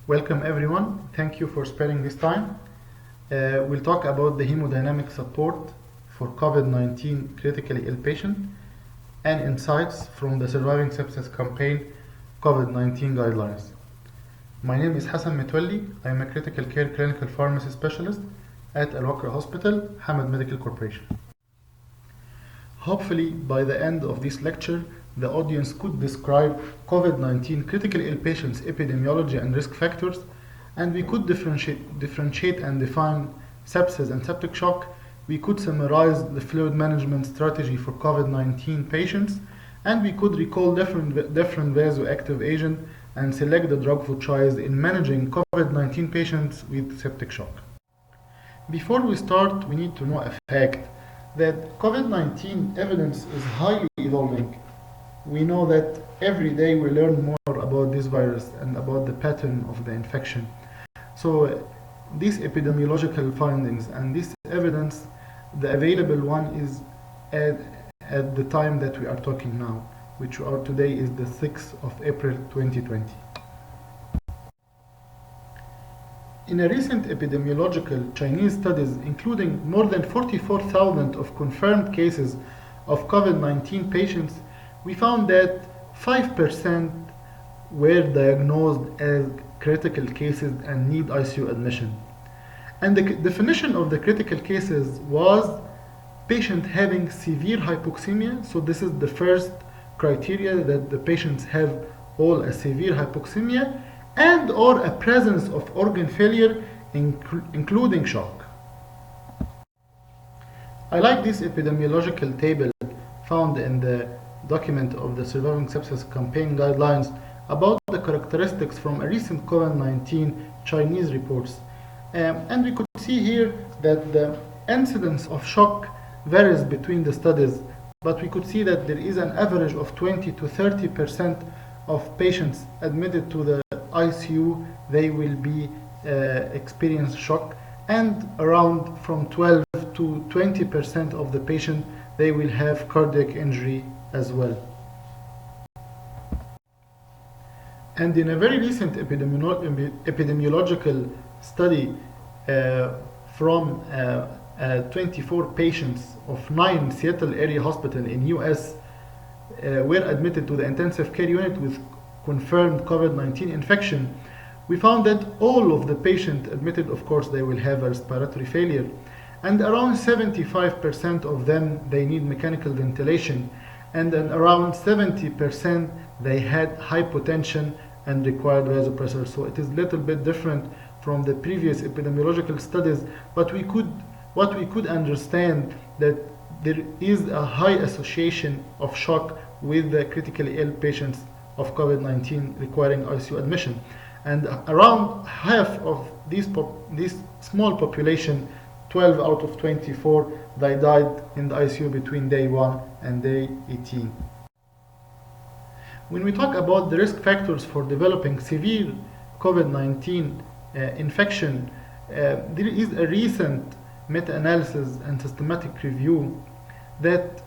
Welcome everyone. Thank you for sparing this time. We'll talk about the hemodynamic support for COVID-19 critically ill patient and insights from the Surviving Sepsis Campaign COVID-19 guidelines. My name is Hassan Mitwally. I am a critical care clinical pharmacy specialist at Al Wakra Hospital, Hamad Medical Corporation. Hopefully, by the end of this lecture, the audience could describe COVID-19 critically ill patients' epidemiology and risk factors, and we could differentiate and define sepsis and septic shock. We could summarize the fluid management strategy for COVID-19 patients, and we could recall different vasoactive agents and select the drug for choice in managing COVID-19 patients with septic shock. Before we start, we need to know a fact that COVID-19 evidence is highly evolving. We know that every day we learn more about this virus and about the pattern of the infection. So these epidemiological findings and this evidence, the available one is at the time that we are talking now, which are today is the 6th of April 2020. In a recent epidemiological Chinese studies, including more than 44,000 of confirmed cases of COVID-19 patients, we found that 5% were diagnosed as critical cases and need ICU admission. And the definition of the critical cases was patient having severe hypoxemia. So this is the first criteria, that the patients have all a severe hypoxemia and or a presence of organ failure, including shock. I like this epidemiological table found in the document of the Surviving Sepsis Campaign guidelines about the characteristics from a recent COVID-19 Chinese reports. And we could see here that the incidence of shock varies between the studies, but we could see that there is an average of 20 to 30% of patients admitted to the ICU, they will be experience shock, and around from 12 to 20% of the patient, they will have cardiac injury as well. And in a very recent epidemiological study from 24 patients of 9 Seattle area hospital in US were admitted to the intensive care unit with confirmed COVID-19 infection, we found that all of the patients admitted, of course, they will have a respiratory failure, and around 75% of them, they need mechanical ventilation, and then around 70% they had hypotension and required vasopressor. So it is a little bit different from the previous epidemiological studies, but what we could understand that there is a high association of shock with the critically ill patients of COVID-19 requiring ICU admission. And around half of this small population, 12 out of 24, they died in the ICU between day 1 and day 18. When we talk about the risk factors for developing severe COVID-19 infection, there is a recent meta-analysis and systematic review that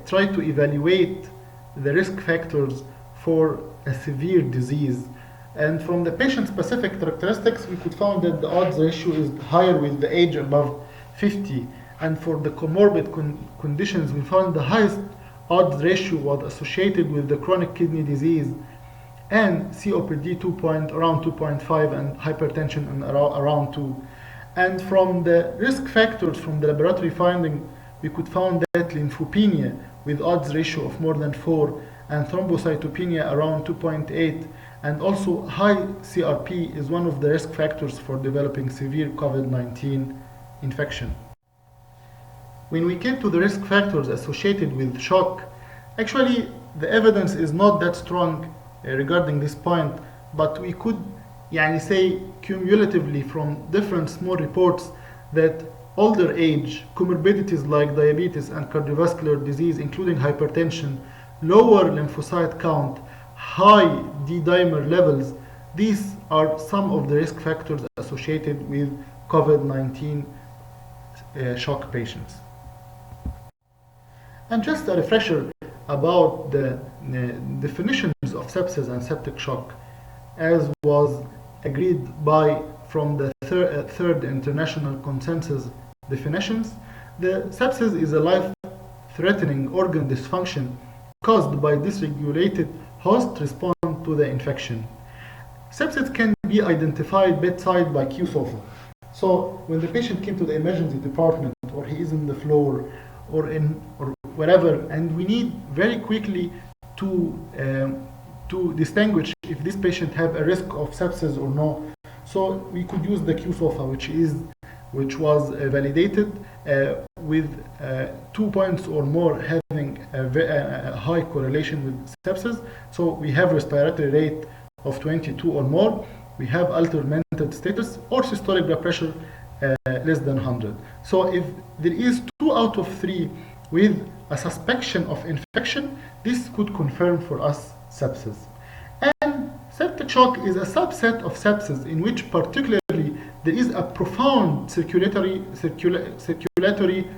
tried to evaluate the risk factors for a severe disease. And from the patient-specific characteristics, we could find that the odds ratio is higher with the age above 50. And for the comorbid conditions, we found the highest odds ratio was associated with the chronic kidney disease and COPD around 2.5 and hypertension around 2. And from the risk factors from the laboratory finding, we could find that lymphopenia with odds ratio of more than 4 and thrombocytopenia around 2.8, and also high CRP is one of the risk factors for developing severe COVID-19 infection. When we came to the risk factors associated with shock, actually the evidence is not that strong regarding this point, but we could say cumulatively from different small reports that older age, comorbidities like diabetes and cardiovascular disease, including hypertension, lower lymphocyte count, high D-dimer levels, these are some of the risk factors associated with COVID-19 shock patients. And just a refresher about the definitions of sepsis and septic shock, as was agreed by from the third international consensus definitions, the sepsis is a life-threatening organ dysfunction caused by dysregulated host response to the infection. Sepsis can be identified bedside by QSOFA. So when the patient came to the emergency department, or he is on the floor, or wherever, and we need very quickly to distinguish if this patient have a risk of sepsis or no. So we could use the QSOFA, which was validated with 2 points or more having a high correlation with sepsis. So we have respiratory rate of 22 or more, we have altered mental status, or systolic blood pressure less than 100. So if there is 2 out of 3 with a suspicion of infection, this could confirm for us sepsis. And septic shock is a subset of sepsis in which particularly there is a profound circulatory,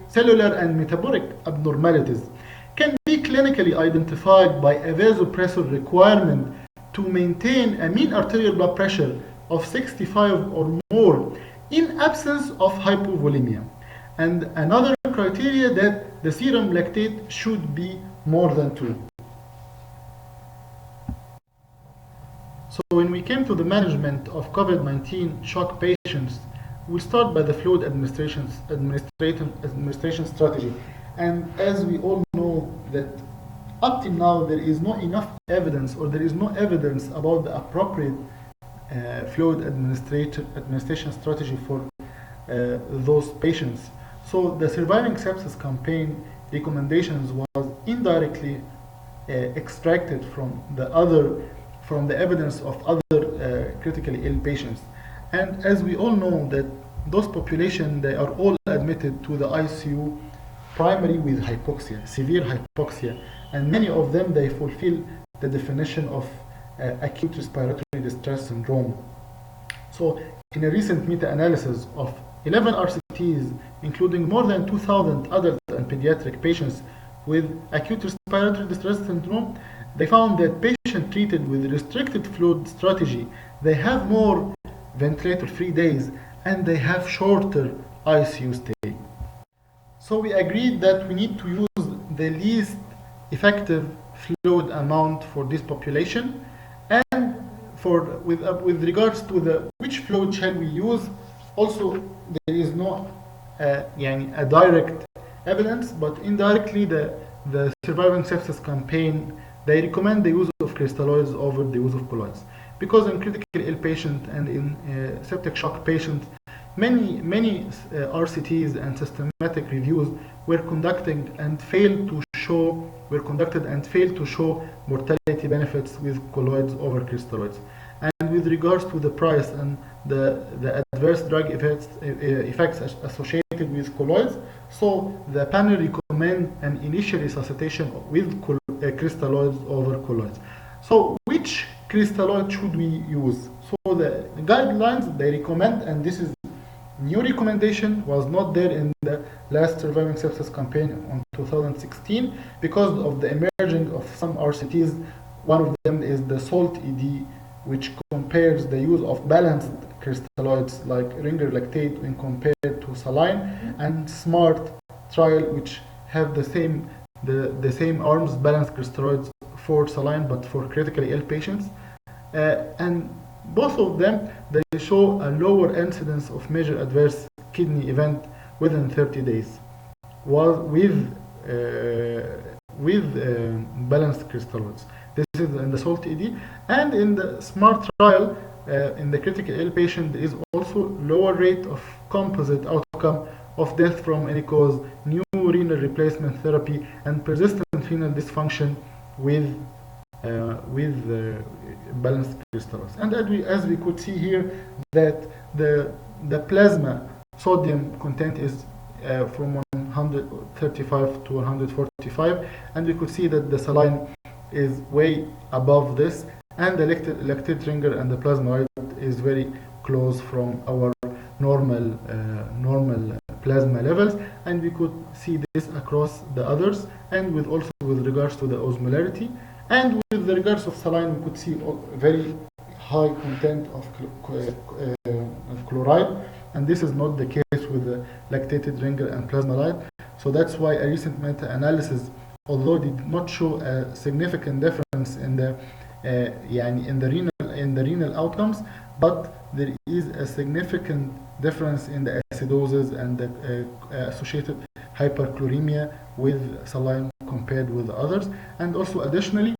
cellular and metabolic abnormalities, can be clinically identified by a vasopressor requirement to maintain a mean arterial blood pressure of 65 or more in absence of hypovolemia. And another criteria that the serum lactate should be more than 2. So when we came to the management of COVID-19 shock patients, we'll start by the fluid administration strategy. And as we all know that up till now there is not enough evidence, or there is no evidence about the appropriate fluid administration strategy for those patients. So the Surviving Sepsis campaign recommendations was indirectly extracted from the evidence of other critically ill patients. And as we all know that those population, they are all admitted to the ICU primarily with hypoxia, severe hypoxia, and many of them, they fulfill the definition of acute respiratory distress syndrome. So in a recent meta-analysis of 11 RCTs, including more than 2,000 adult and pediatric patients with acute respiratory distress syndrome, they found that patients treated with restricted fluid strategy, they have more ventilator-free days, and they have shorter ICU stay. So we agreed that we need to use the least effective fluid amount for this population, and with regards to which fluid shall we use, also there is no a direct evidence, but indirectly the Surviving Sepsis campaign, they recommend the use of crystalloids over the use of colloids, because in critically ill patients and in septic shock patients, many RCTs and systematic reviews were conducted and failed to show mortality benefits with colloids over crystalloids. And with regards to the price and the adverse drug effects associated with colloids, so the panel recommend an initial resuscitation with crystalloids over colloids. So which crystalloid should we use? So the guidelines, they recommend, and this is new recommendation, was not there in the last Surviving Sepsis campaign on 2016 because of the emerging of some RCTs. One of them is the SALT ED, which compares the use of balanced crystalloids like ringer lactate when compared to saline, and SMART trial, which have the same arms, balanced crystalloids for saline but for critically ill patients, and both of them, they show a lower incidence of major adverse kidney event within 30 days, with balanced crystalloids. This is in the SALT ED, and in the SMART trial, in the critically ill patient, there is also lower rate of composite outcome of death from any cause, new renal replacement therapy, and persistent renal dysfunction with balanced crystals. And as we could see here, that the plasma sodium content is from 135 to 145, and we could see that the saline is way above this, and the lactate ringer and the plasma is very close from our normal plasma levels, and we could see this across the others, and with regards to the osmolarity. And with regards of saline, we could see very high content of chloride, and this is not the case with the lactated ringer and plasma-lite. So that's why a recent meta-analysis, although did not show a significant difference in the in the renal outcomes, but there is a significant difference in the acidosis and the associated hyperchloremia with saline compared with the others. And also additionally,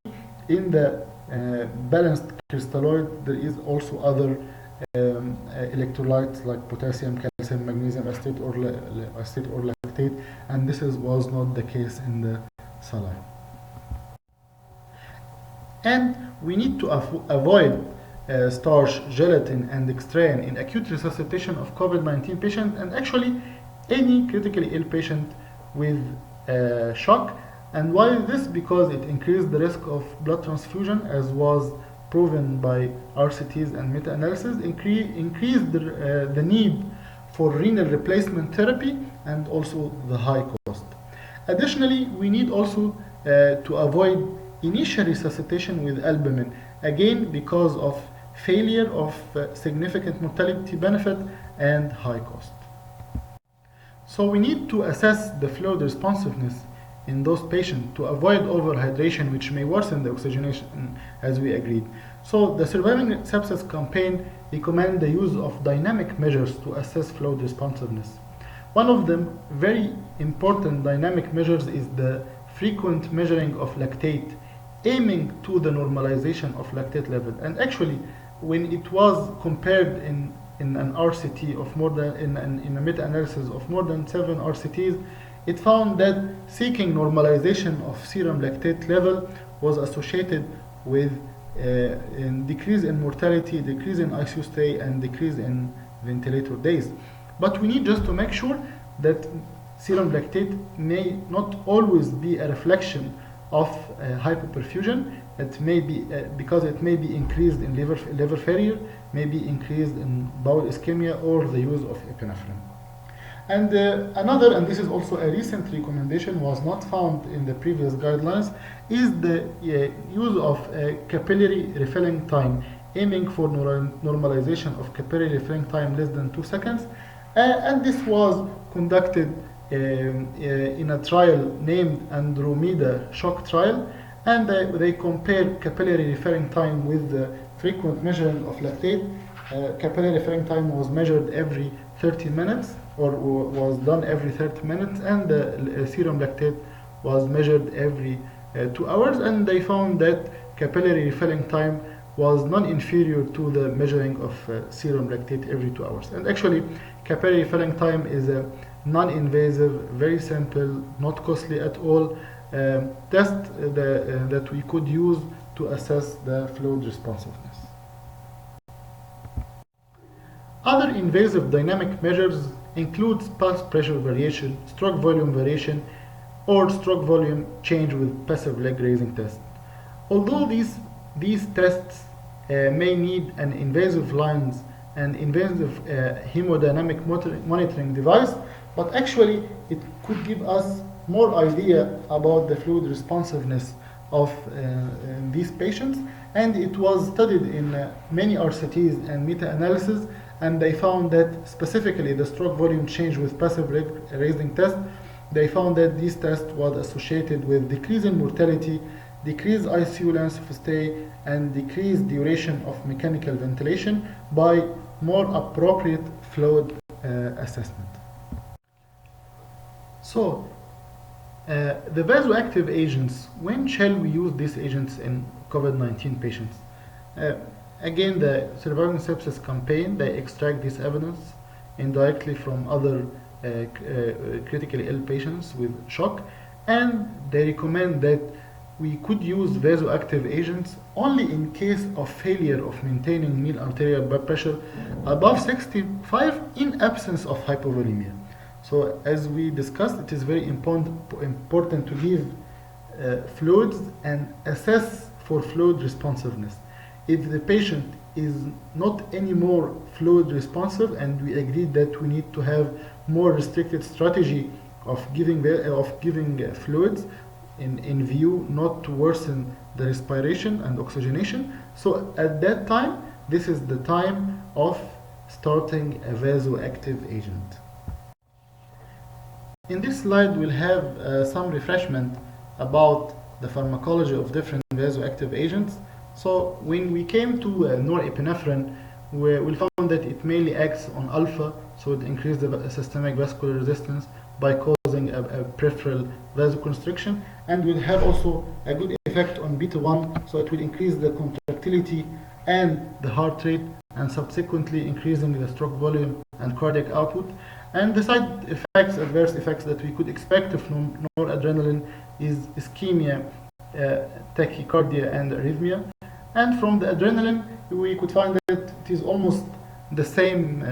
in the balanced crystalloid, there is also other electrolytes like potassium, calcium, magnesium acetate or lactate, and this was not the case in the saline. And we need to avoid starch, gelatin, and dextran in acute resuscitation of COVID-19 patient, and actually any critically ill patient with shock. And why this? Because it increased the risk of blood transfusion, as was proven by RCTs and meta-analysis, increased the need for renal replacement therapy, and also the high cost. Additionally, we need also to avoid initial resuscitation with albumin, again because of failure of significant mortality benefit and high cost. So we need to assess the fluid responsiveness in those patients to avoid overhydration, which may worsen the oxygenation, as we agreed. So the Surviving Sepsis campaign recommend the use of dynamic measures to assess fluid responsiveness. One of the very important dynamic measures is the frequent measuring of lactate, aiming to the normalization of lactate level. And actually, when it was compared in an RCT of more than in a meta-analysis of more than 7 RCTs, it found that seeking normalization of serum lactate level was associated with decrease in mortality, decrease in ICU stay, and decrease in ventilator days. But we need just to make sure that serum lactate may not always be a reflection of hypoperfusion. It may be because it may be increased in liver failure, may be increased in bowel ischemia, or the use of epinephrine. And another, and this is also a recent recommendation, was not found in the previous guidelines, is the use of capillary refilling time, aiming for normalization of capillary refilling time less than 2 seconds. And this was conducted in a trial named Andromeda shock trial, and they compared capillary refilling time with the frequent measuring of lactate. Capillary refilling time was measured every 30 minutes, or was done every 30 minutes, and the serum lactate was measured every 2 hours, and they found that capillary refilling time was non-inferior to the measuring of serum lactate every 2 hours. And actually, capillary refilling time is a non-invasive, very simple, not costly at all test that we could use to assess the fluid responsiveness. Other invasive dynamic measures include pulse pressure variation, stroke volume variation, or stroke volume change with passive leg raising test. Although these tests may need an invasive lens and invasive hemodynamic monitoring device, but actually it could give us more idea about the fluid responsiveness of these patients. And it was studied in many RCTs and meta-analysis, and they found that specifically the stroke volume change with passive leg raising test, they found that this test was associated with decrease in mortality, decreased ICU length of stay, and decreased duration of mechanical ventilation by more appropriate fluid assessment. So, the vasoactive agents, when shall we use these agents in COVID-19 patients? Again, the Surviving Sepsis campaign, they extract this evidence indirectly from other critically ill patients with shock, and they recommend that we could use vasoactive agents only in case of failure of maintaining mean arterial blood pressure above 65 in absence of hypovolemia. So as we discussed, it is very important to give fluids and assess for fluid responsiveness. If the patient is not anymore fluid responsive, and we agreed that we need to have more restricted strategy of giving fluids in view not to worsen the respiration and oxygenation. So at that time, this is the time of starting a vasoactive agent. In this slide, we'll have some refreshment about the pharmacology of different vasoactive agents. So when we came to norepinephrine, we found that it mainly acts on alpha, so it increases the systemic vascular resistance by causing a peripheral vasoconstriction, and will have also a good effect on beta 1, so it will increase the contractility and the heart rate, and subsequently increasing the stroke volume and cardiac output. And the side effects, adverse effects that we could expect from noradrenaline is ischemia, tachycardia, and arrhythmia. And from the adrenaline, we could find that it is almost the same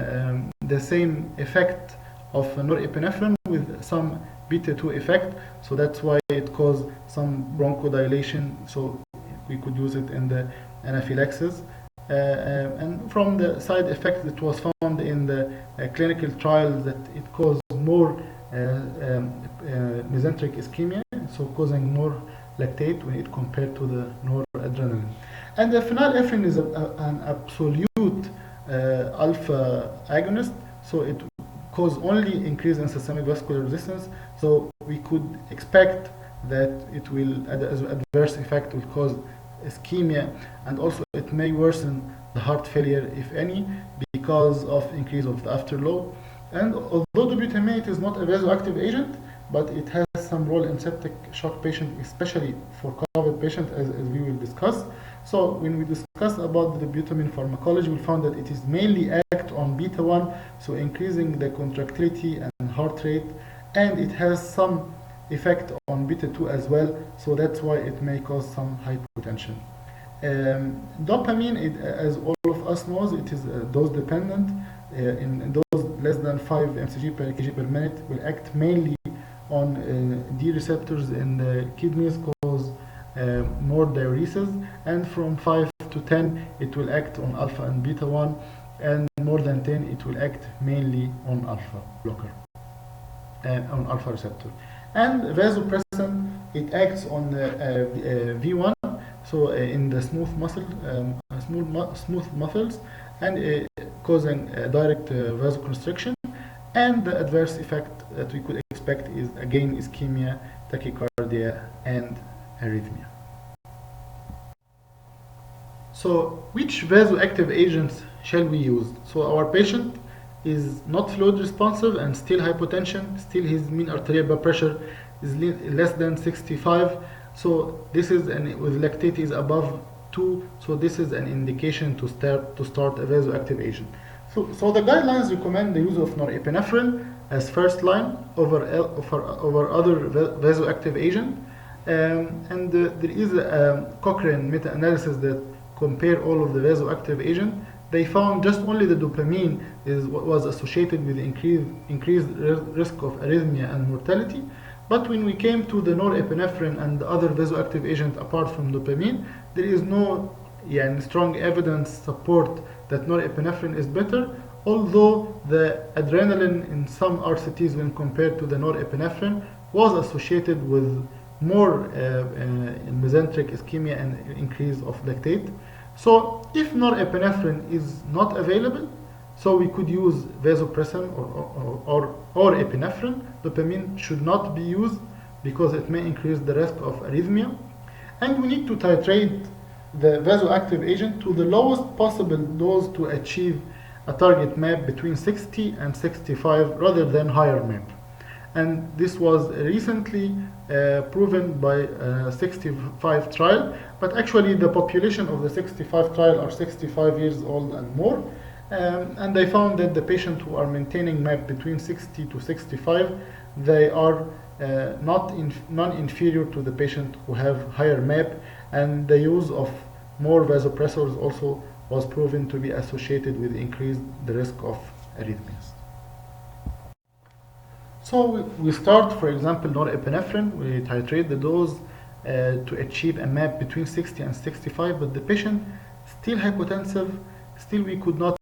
effect of norepinephrine with some beta 2 effect. So that's why it caused some bronchodilation. So we could use it in the anaphylaxis. And from the side effect that was found in the clinical trials, that it caused more mesenteric ischemia, so causing more lactate when it compared to the noradrenaline. And the phenylephrine is an absolute alpha agonist, so it causes only increase in systemic vascular resistance. So we could expect that it will, as an adverse effect, will cause ischemia, and also it may worsen the heart failure, if any, because of increase of the afterload. And although dobutamate is not a vasoactive agent, but it has some role in septic shock patient, especially for COVID patient, as we will discuss. So when we discuss about the dobutamine pharmacology, we found that it is mainly act on beta 1, so increasing the contractility and heart rate, and it has some effect on beta 2 as well, so that's why it may cause some hypotension. Dopamine, as all of us knows, it is dose dependent. In dose less than 5 mcg per kg per minute, will act mainly on D receptors in the kidneys, cause more diuresis, and from 5 to 10 it will act on alpha and beta 1, and more than 10 it will act mainly on alpha blocker, on alpha receptor. And vasopressin, it acts on V1, so in the smooth muscles, and causing direct vasoconstriction. And the adverse effect that we could expect is again ischemia, tachycardia, and arrhythmia. So which vasoactive agents shall we use? So our patient is not fluid responsive and still hypotension, still his mean arterial blood pressure is less than 65. So this is with lactate is above 2. So this is an indication to start a vasoactive agent. So the guidelines recommend the use of norepinephrine as first line over other vasoactive agent. And there is a Cochrane meta-analysis that compare all of the vasoactive agent. They found just only the dopamine was associated with increased risk of arrhythmia and mortality. But when we came to the norepinephrine and the other vasoactive agent apart from dopamine, there is no strong evidence support that norepinephrine is better, although the adrenaline in some RCTs when compared to the norepinephrine was associated with more mesenteric ischemia and increase of lactate. So if norepinephrine is not available, so we could use vasopressin or epinephrine. Dopamine should not be used because it may increase the risk of arrhythmia. And we need to titrate the vasoactive agent to the lowest possible dose to achieve a target MAP between 60 and 65 rather than higher MAP. And this was recently proven by a 65 trial, but actually the population of the 65 trial are 65 years old and more. And they found that the patients who are maintaining MAP between 60 to 65, they are non-inferior to the patient who have higher MAP, and the use of more vasopressors also was proven to be associated with increased the risk of arrhythmias. So we start, for example, norepinephrine, we titrate the dose to achieve a MAP between 60 and 65, but the patient still hypotensive, still we could not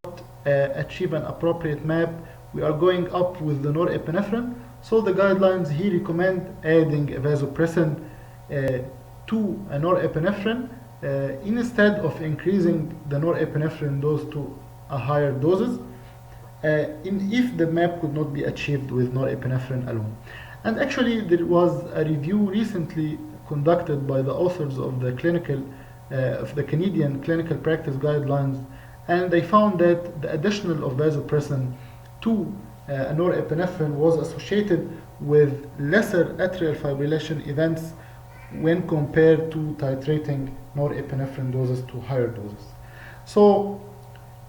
achieve an appropriate MAP. We are going up with the norepinephrine. So the guidelines here recommend adding a vasopressin to a norepinephrine instead of increasing the norepinephrine dose to a higher doses, if the MAP could not be achieved with norepinephrine alone. And actually, there was a review recently conducted by the authors of the Canadian Clinical Practice Guidelines, and they found that the additional of vasopressin to norepinephrine was associated with lesser atrial fibrillation events when compared to titrating norepinephrine doses to higher doses. So,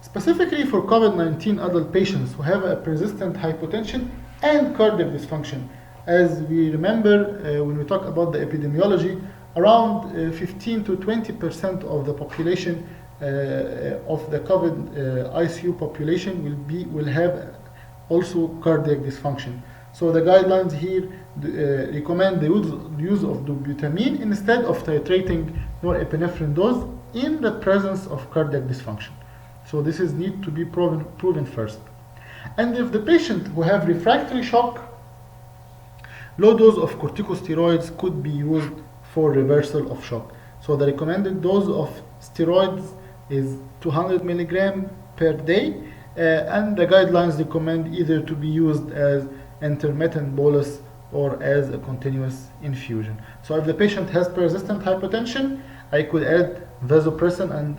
specifically for COVID-19 adult patients who have a persistent hypotension and cardiac dysfunction, as we remember when we talk about the epidemiology, around 15 to 20% of the population of the COVID ICU population will have also cardiac dysfunction. So the guidelines here recommend the use of dobutamine instead of titrating norepinephrine dose in the presence of cardiac dysfunction. So this is need to be proven first. And if the patient who have refractory shock, low dose of corticosteroids could be used for reversal of shock. So the recommended dose of steroids is 200 milligram per day, and the guidelines recommend either to be used as intermittent bolus or as a continuous infusion. So if the patient has persistent hypertension, I could add vasopressin and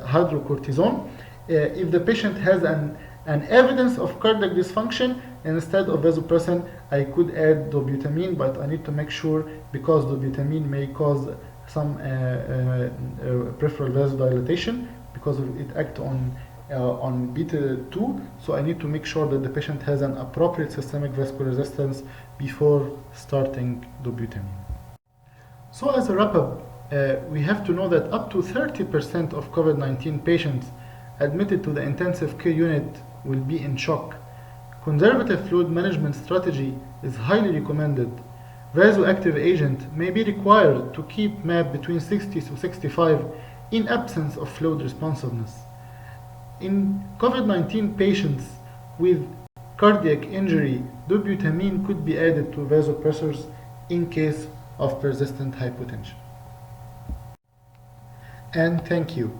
hydrocortisone. If the patient has an evidence of cardiac dysfunction, instead of vasopressin, I could add dobutamine, but I need to make sure, because dobutamine may cause some peripheral vasodilatation because it acts on beta 2, so I need to make sure that the patient has an appropriate systemic vascular resistance before starting dobutamine. So as a wrap-up, we have to know that up to 30% of COVID-19 patients admitted to the intensive care unit will be in shock. Conservative fluid management strategy is highly recommended. Vasoactive agent may be required to keep MAP between 60 to 65 in absence of fluid responsiveness. In COVID-19 patients with cardiac injury, dobutamine could be added to vasopressors in case of persistent hypotension. And thank you.